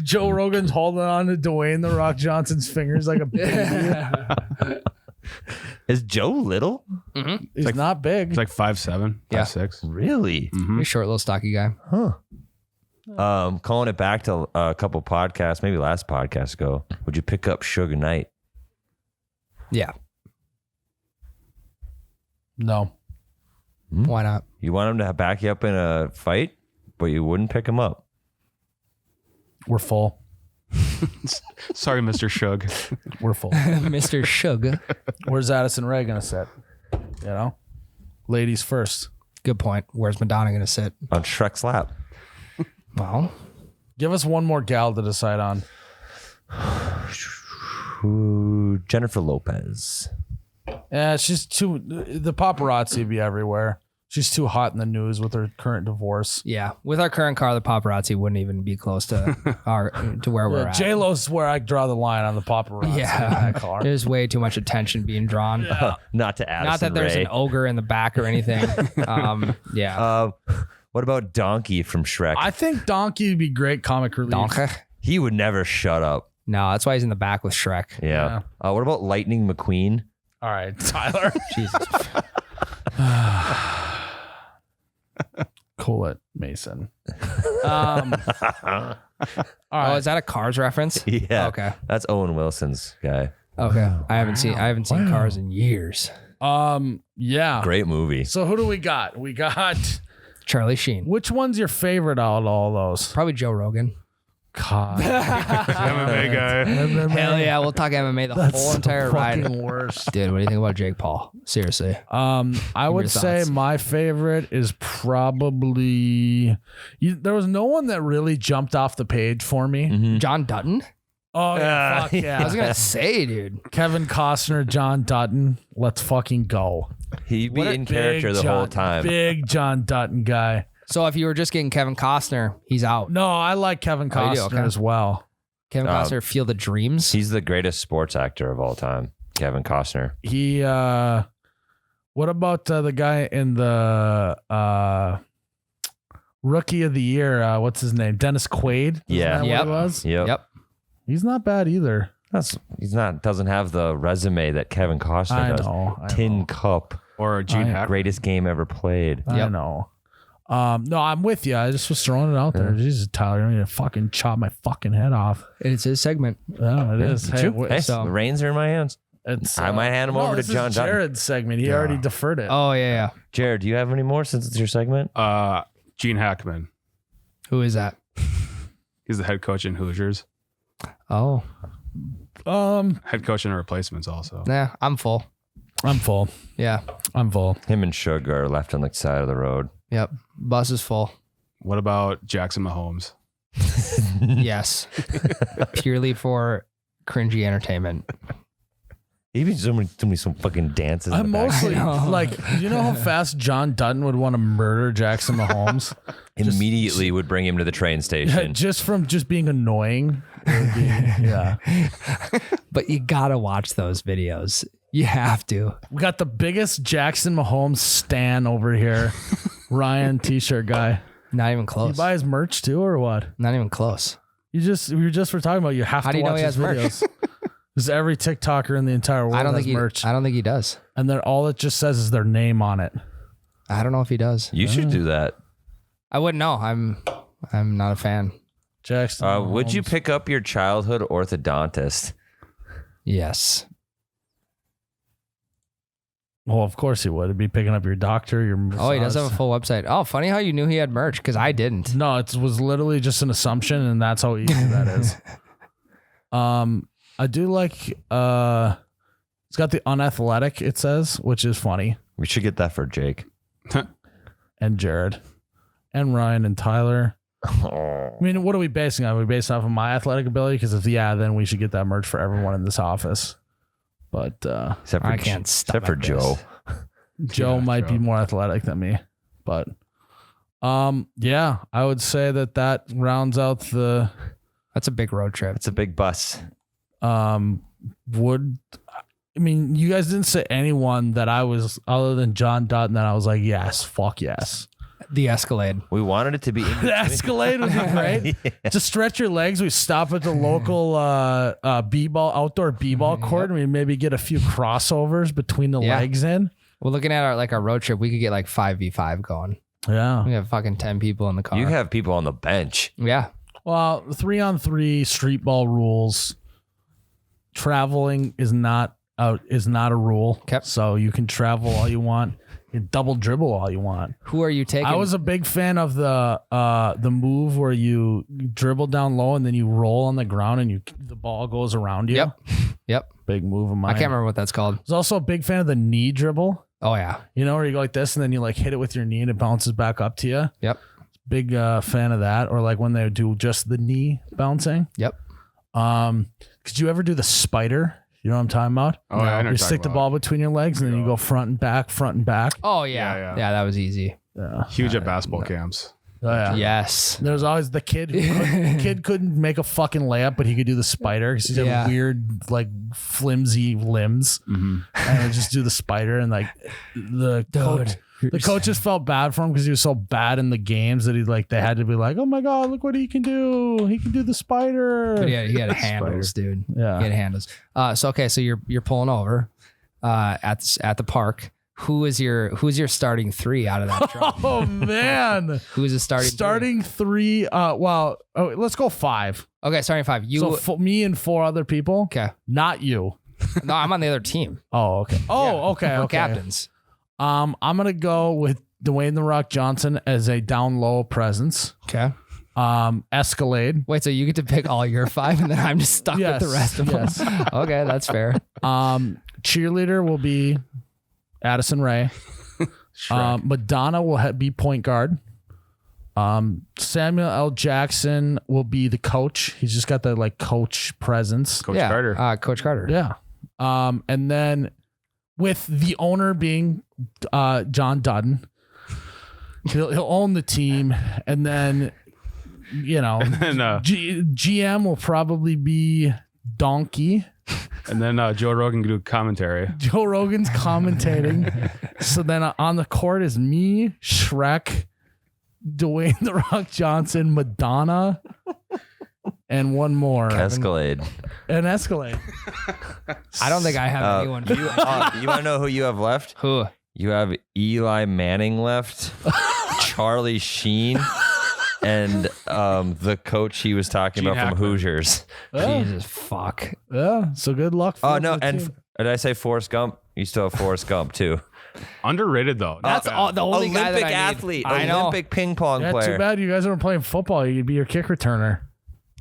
Joe Rogan's holding on to Dwayne the Rock Johnson's fingers like a baby. Is Joe little? He's like- not big. He's like 5'7", Yeah. 5'6". Really? He's a short, little, stocky guy. Calling it back to a couple podcasts, maybe last podcast ago. Would you pick up Suge Knight? Yeah. No. Why not? You want him to back you up in a fight, but you wouldn't pick him up. We're full. Sorry, Mr. Shug. We're full. Mr. Sugar. Where's Addison Rae gonna sit? You know? Ladies first. Good point. Where's Madonna going to sit? On Shrek's lap. Well, Give us one more gal to decide on. Ooh, Jennifer Lopez. Yeah, she's too. The paparazzi be everywhere. She's too hot in the news with her current divorce. yeah. With our current car, the paparazzi wouldn't even be close to where we're at. J Lo's where I draw the line on the paparazzi. Yeah. in that car. There's way too much attention being drawn. Not to Addison Not that there's Rae. an ogre in the back or anything. Yeah. What about Donkey from Shrek? I think Donkey would be great comic relief. Donkey? He would never shut up. No, that's why he's in the back with Shrek. Yeah. What about Lightning McQueen? All right, Tyler. Jesus. Cool it, Mason. All Oh, right. is that a Cars reference? Yeah. Okay. That's Owen Wilson's guy. Okay. I haven't seen Cars in years. Yeah. Great movie. So who do we got? We got. Charlie Sheen. Which one's your favorite out of all those? Probably Joe Rogan. God. MMA guy. Hell yeah, we'll talk MMA the whole entire ride. Fucking worst. Dude, what do you think about Jake Paul? Seriously. I would say thoughts. my favorite is probably. There was no one that really jumped off the page for me. John Dutton? Oh yeah, fuck I yeah. was gonna say, dude. Kevin Costner, John Dutton. Let's fucking go. He'd be What a in character big the whole time. Big John Dutton guy. So if you were just getting Kevin Costner, he's out. No, I like Kevin Oh, you Costner do? Okay. as well. Kevin Costner, Field of Dreams. He's the greatest sports actor of all time. Kevin Costner. He what about the guy in the Rookie of the Year? What's his name? Dennis Quaid? Isn't Yeah. that what Yep. it was? Yep. He's not bad either. Doesn't have the resume that Kevin Costner I does. know. Tin Cup. Or Gene Hackman. Greatest game ever played. I know. No, I'm with you. I just was throwing it out there. Jesus, Tyler, you need to fucking chop my fucking head off. It's his segment. Yeah, it is. Hey, Hey, so- the reins are in my hands. it's, I might hand him over to this is John Dutton. Jared's segment. He already deferred it. Oh, yeah. Jared, do you have any more since it's your segment? Gene Hackman. Who is that? He's the head coach in Hoosiers. Oh, Head coach in Replacements also. nah, I'm full. I'm full. Yeah. I'm full. Him and Suge are left on the side of the road. Yep. Bus is full. What about Jackson Mahomes? Yes. Purely for cringy entertainment. He'd be doing some fucking dances. I'm in the back. mostly like, you know how fast John Dutton would want to murder Jackson Mahomes? Immediately would bring him to the train station. Just from just being annoying. Yeah. But you gotta watch those videos. You have to. We got the biggest Jackson Mahomes stan over here. Ryan, t-shirt guy. Not even You close. buy his merch too, or what? Not even close. We were just talking about you have How to do you know watch he his has merch? videos. Because every TikToker in the entire world I don't has think he. merch, I don't think he does. and then all it just says is their name on it. I don't know if he does. You should do that. I wouldn't know. I'm not a fan. Jackson. Would you Mahomes. pick up your childhood orthodontist? Yes. Well, of course he would. It'd be picking up your doctor. Your Oh, he does have a massage. full website. Oh, funny how you knew he had merch because I didn't. No, it was literally just an assumption, and that's how easy that is. I do like. It's got the unathletic. It says, which is funny, We should get that for Jake. and Jared, and Ryan and Tyler. I mean, what are we basing on? Are we based off of my athletic ability? Because if then we should get that merch for everyone in this office. But Except for I can't except for stomach Joe. this. Joe Yeah, might be Joe. more athletic than me. But yeah, I would say that rounds out the That's a big road trip. It's a big bus. would. I mean, you guys didn't say anyone that I was other than John Dutton that I was like, yes, fuck yes. The Escalade. We wanted it to be in The between. Escalade would be great. Yeah. To stretch your legs, we stop at the local outdoor b-ball court, and we maybe get a few crossovers between the Yeah. legs in. Well, looking at our road trip, we could get like 5v5 going. Yeah. We have fucking 10 people in the car. You have people on the bench. Yeah. Well, 3-on-3 street ball rules. Traveling is not a rule. Okay. So you can travel all you want. You can double dribble all you want. Who are you taking? I was a big fan of the move where you dribble down low and then you roll on the ground and the ball goes around you. Yep. Big move of mine. I can't remember what that's called. I was also a big fan of the knee dribble. Oh, yeah. You know, where you go like this and then you like hit it with your knee and it bounces back up to you. Yep. Big fan of that. Or like when they do just the knee bouncing. Yep. Could you ever do the spider? You know what I'm talking about? Oh, yeah, I know what You you're stick talking the about. ball between your legs and then you go front and back, front and back. Oh, yeah. Yeah, Yeah, yeah. that was easy. Yeah. Huge at basketball camps. Oh, yeah. Yes. There's always the kid who couldn't make a fucking layup, but he could do the spider because he Yeah. had weird, like flimsy limbs, and he'd just do the spider. And like the coach just felt bad for him because he was so bad in the games that they had to be like, oh my god, look what he can do! He can do the spider. But he had handles, dude. Yeah. He had handles. So you're pulling over at the park. Who is your starting three out of that truck? Oh man, Who's the starting three? Let's go 5. Okay, starting 5. You Me and 4 other people. okay? Not you. No, I'm on the other team. Oh, okay. Oh, Yeah. okay. We're Okay. captains. I'm gonna go with Dwayne the Rock Johnson as a down low presence. Okay. Escalade. Wait, so you get to pick all your 5, and then I'm just stuck Yes, with the rest of them. yes. Okay, that's fair. Cheerleader will be Addison Rae. Madonna will be point guard. Samuel L. Jackson will be the coach. He's just got that like coach presence. Coach yeah, Carter. Coach Carter. Yeah. And then with the owner being John Dutton, he'll own the team, and then And GM will probably be Donkey. Joe Rogan can do commentary. Joe Rogan's commentating. So then on the court is me, Shrek, Dwayne the Rock Johnson, Madonna, and one more. Escalade. An Escalade. I don't think I have anyone. You want to know who you have left? Who? You have Eli Manning left, Charlie Sheen, and the coach he was talking Gene about from Hackman. Hoosiers. Jesus fuck. Yeah. So good luck. Oh, for no. the And team. did I say Forrest Gump? You still have Forrest Gump, too. Underrated though. Not That's bad. all. The only guy Olympic that I need. athlete. I know. Olympic ping pong Yeah, player. too bad you guys aren't playing football. You'd be your kick returner.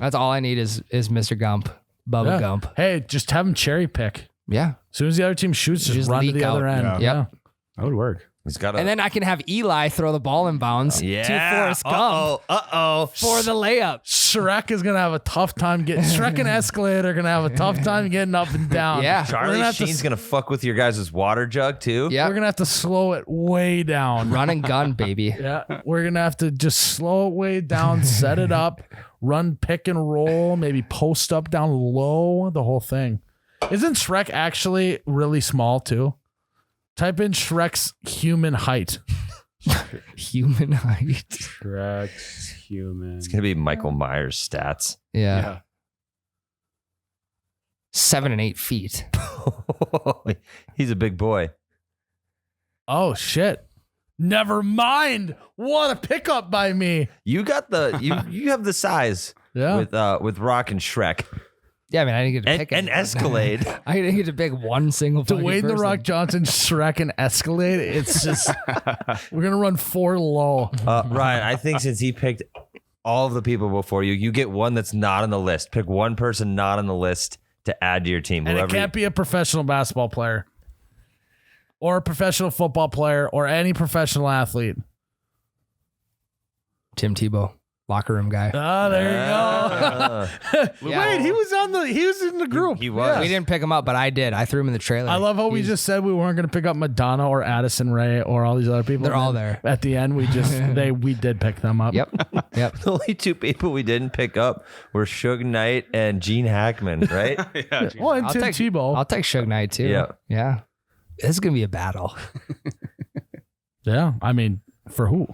That's all I need is Mr. Gump, Bubba Yeah. Gump. Hey, just have him cherry pick. Yeah. As soon as the other team shoots, just run to leak the other out. end. Yeah. Yep. That would work. He's got And then I can have Eli throw the ball in bounds to Forrest Gump Uh-oh. for the layup. Shrek is gonna have a tough time getting. Shrek and Escalade are gonna have a tough time getting up and down. Yeah. We're gonna Charlie have to Sheen's gonna fuck with your guys' water jug too. Yeah. We're gonna have to slow it way down. Run and gun, baby. Yeah, we're gonna have to just slow it way down, set it up, run pick and roll, maybe post up down low, the whole thing. Isn't Shrek actually really small too? Type in Shrek's human height. Human height. Shrek's human. It's gonna be Michael Myers stats. Yeah. 7 and 8 feet. He's a big boy. Oh shit. Never mind. What a pickup by me. You got the you have the size Yeah. with Rock and Shrek Yeah, I mean, I didn't get to pick and it. Escalade. I didn't get to pick one single fucking Dwayne the person. Rock Johnson, Shrek, and Escalade. It's just we're gonna run 4 low. Ryan, I think since he picked all of the people before you, you get one that's not on the list. Pick one person not on the list to add to your team. And it Whoever can't be a professional basketball player. Or a professional football player or any professional athlete. Tim Tebow, locker room guy. Oh, there you go. Yeah. Wait, he was in the group. He was. We didn't pick him up, but I did. I threw him in the trailer. I love how we just said we weren't going to pick up Madonna or Addison Rae or all these other people. They're And all then there. At the end, we did pick them up. Yep. Yep. The only two people we didn't pick up were Suge Knight and Gene Hackman, right? Yeah. Oh, and Tim Tebow. I'll take Suge Knight too. Yeah. Yeah. This is gonna be a battle Yeah, I mean, for who?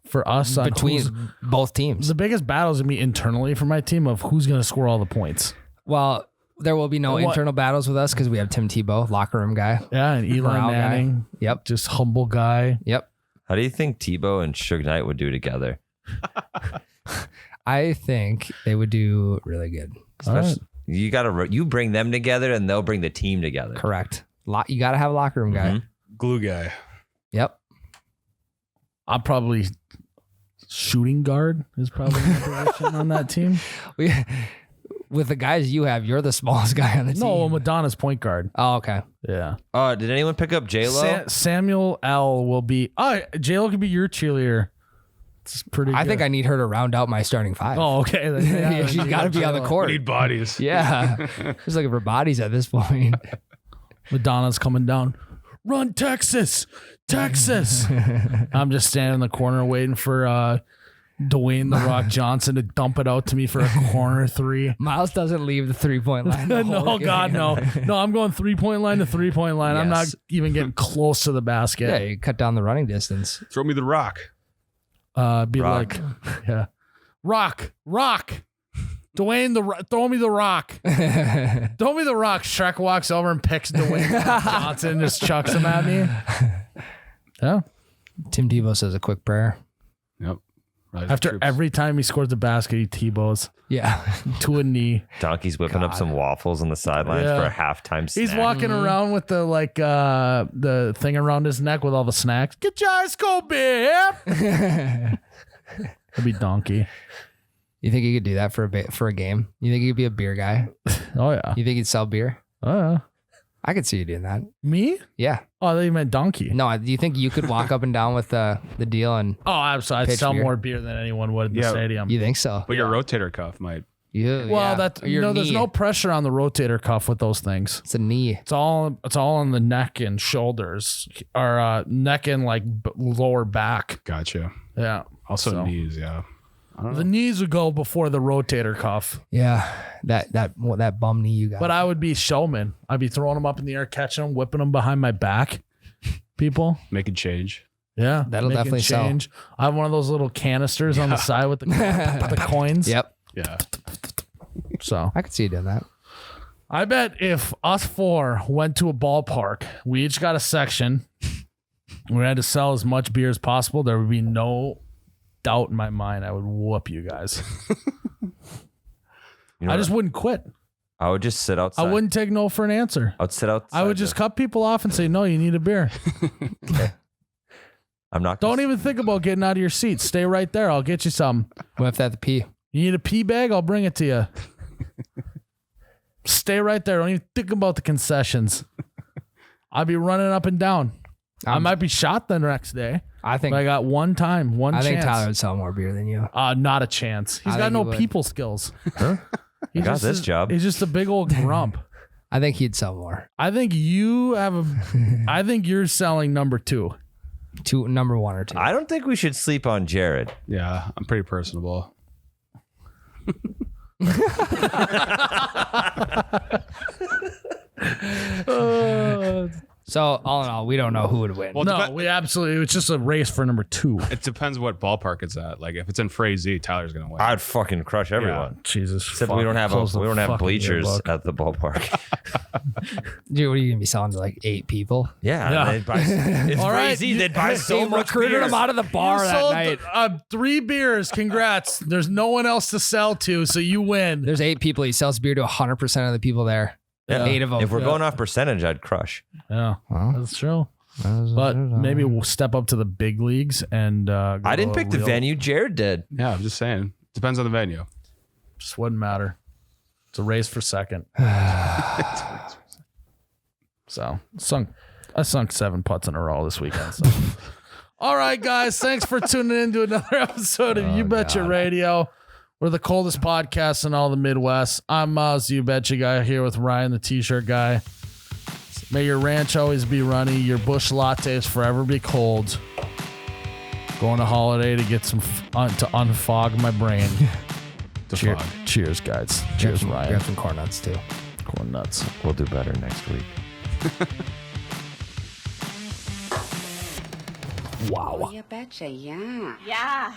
For us on between who's- both teams. the biggest battle is going to be internally for my team of who's going to score all the points. Well, there will be no What? internal battles with us because we have Tim Tebow, locker room guy. Yeah, and Eli Morale guy. Manning, Yep. just humble guy. Yep. How do you think Tebow and Suge Knight would do together? I think they would do really good. All right. You bring them together and they'll bring the team together. Correct. You got to have a locker room guy. Mhm. Glue guy. Yep. I'm probably shooting guard is probably my position on that team. With the guys you have, you're the smallest guy on the team. No, Madonna's point guard. Oh, okay. Yeah. Did anyone pick up J-Lo? Samuel L will be. Oh, J-Lo could be your cheerleader. It's pretty. I good. think I need her to round out my starting five. Oh, okay. Then, yeah, Yeah, she's got to be on the court. We need bodies. Yeah. Just looking for bodies at this point. Madonna's coming down. Run, Texas, Texas. I'm just standing in the corner waiting for Dwayne the Rock Johnson to dump it out to me for a corner 3. Miles doesn't leave the 3-point line. the No, whole God, game. no. No, I'm going 3-point line to 3-point line. I'm not Yes. even getting close to the basket. Yeah, you cut down the running distance. Throw me the rock. Be Rock. like, yeah. Rock. Dwayne, throw me the rock. Throw me the rock. Shrek walks over and picks Dwayne Johnson and just chucks him at me. Yeah. Tim Tebow says a quick prayer. Yep. Rise of After troops. every time he scores the basket, he T-bows Yeah. to a knee. Donkey's whipping up God. some waffles on the sidelines Yeah. for a halftime snack. He's walking around with the the thing around his neck with all the snacks. Get your ice cold beer. That'd be Donkey. You think he could do that for a game? You think he could be a beer guy? Oh yeah. You think he'd sell beer? Oh yeah. I could see you doing that. Me? Yeah. Oh, I thought you meant Donkey. No, do you think you could walk up and down with the deal and Oh, absolutely. I'd Pitch sell beer. more beer than anyone would in the Yeah. stadium. you think so? But your rotator cuff might. You, Well, yeah. that Or your there's knee. no pressure on the rotator cuff with those things. It's a knee. It's all on the neck and shoulders, or neck and like lower back. Gotcha. Yeah. Also So. knees. Yeah. I don't know. The knees would go before the rotator cuff, Yeah. That bum knee you got. but I would be showman. I'd be throwing them up in the air, catching them, whipping them behind my back. People, Making change. yeah, That'll making definitely sell. change. I have one of those little canisters on the side with the coins. Yep. Yeah. So I could see you doing that. I bet if us 4 went to a ballpark, we each got a section. We had to sell as much beer as possible. There would be no doubt in my mind I would whoop you guys. You know I what? just wouldn't quit. I would just sit outside. I wouldn't take no for an answer. I would sit outside. I would just cut people off and say, no, you need a beer. I'm not. Don't even think about getting out of your seat. Stay right there. I'll get you some. What if that's the pee? You need a pee bag? I'll bring it to you. Stay right there. Don't even think about the concessions. I'd be running up and down. I might be shot the next day. I think But I got one time, one I chance. think Tyler would sell more beer than you. Not a chance. He's I got think no he would. people skills. Huh? He got just this is- job. He's just a big old grump. I think he'd sell more. I think you have a. I think you're selling number 2. Number 1 or 2. I don't think we should sleep on Jared. Yeah, I'm pretty personable. So all in all, we don't know who would win. Well, No, we absolutely. It's just a race for number 2. It depends what ballpark it's at. Like if it's in Frazee, Tyler's gonna win. I'd fucking crush everyone. Jesus. Except fuck, we don't have close the fucking bleachers yearbook. at the ballpark. Dude, what are you gonna be selling to like 8 people? Yeah, Yeah. they'd buy, it's All right, crazy. you- They'd buy so They much recruited beer. him out of the bar You that sold, night. 3 beers. Congrats. There's no one else to sell to, so you win. There's 8 people. He sells beer to 100% of the people there. Yeah. 8 of them. If we're going off percentage, I'd crush. Yeah, Well, that's true. But maybe we'll step up to the big leagues and. Go I didn't to a pick the real- venue. Jared did. Yeah, I'm just saying. Depends on the venue. Just wouldn't matter. It's a race for second. So I sunk 7 putts in a row this weekend. So. All right, guys. Thanks for tuning in to another episode of You Betcha Radio. We're the coldest podcast in all the Midwest. I'm Miles, You Betcha guy, here with Ryan, the T-shirt guy. May your ranch always be runny. Your bush lattes forever be cold. Going to Holiday to get some to unfog my brain. Cheers, guys. Cheers, Ryan. Grab some corn nuts too. Corn nuts. We'll do better next week. Wow. You betcha, yeah. Yeah.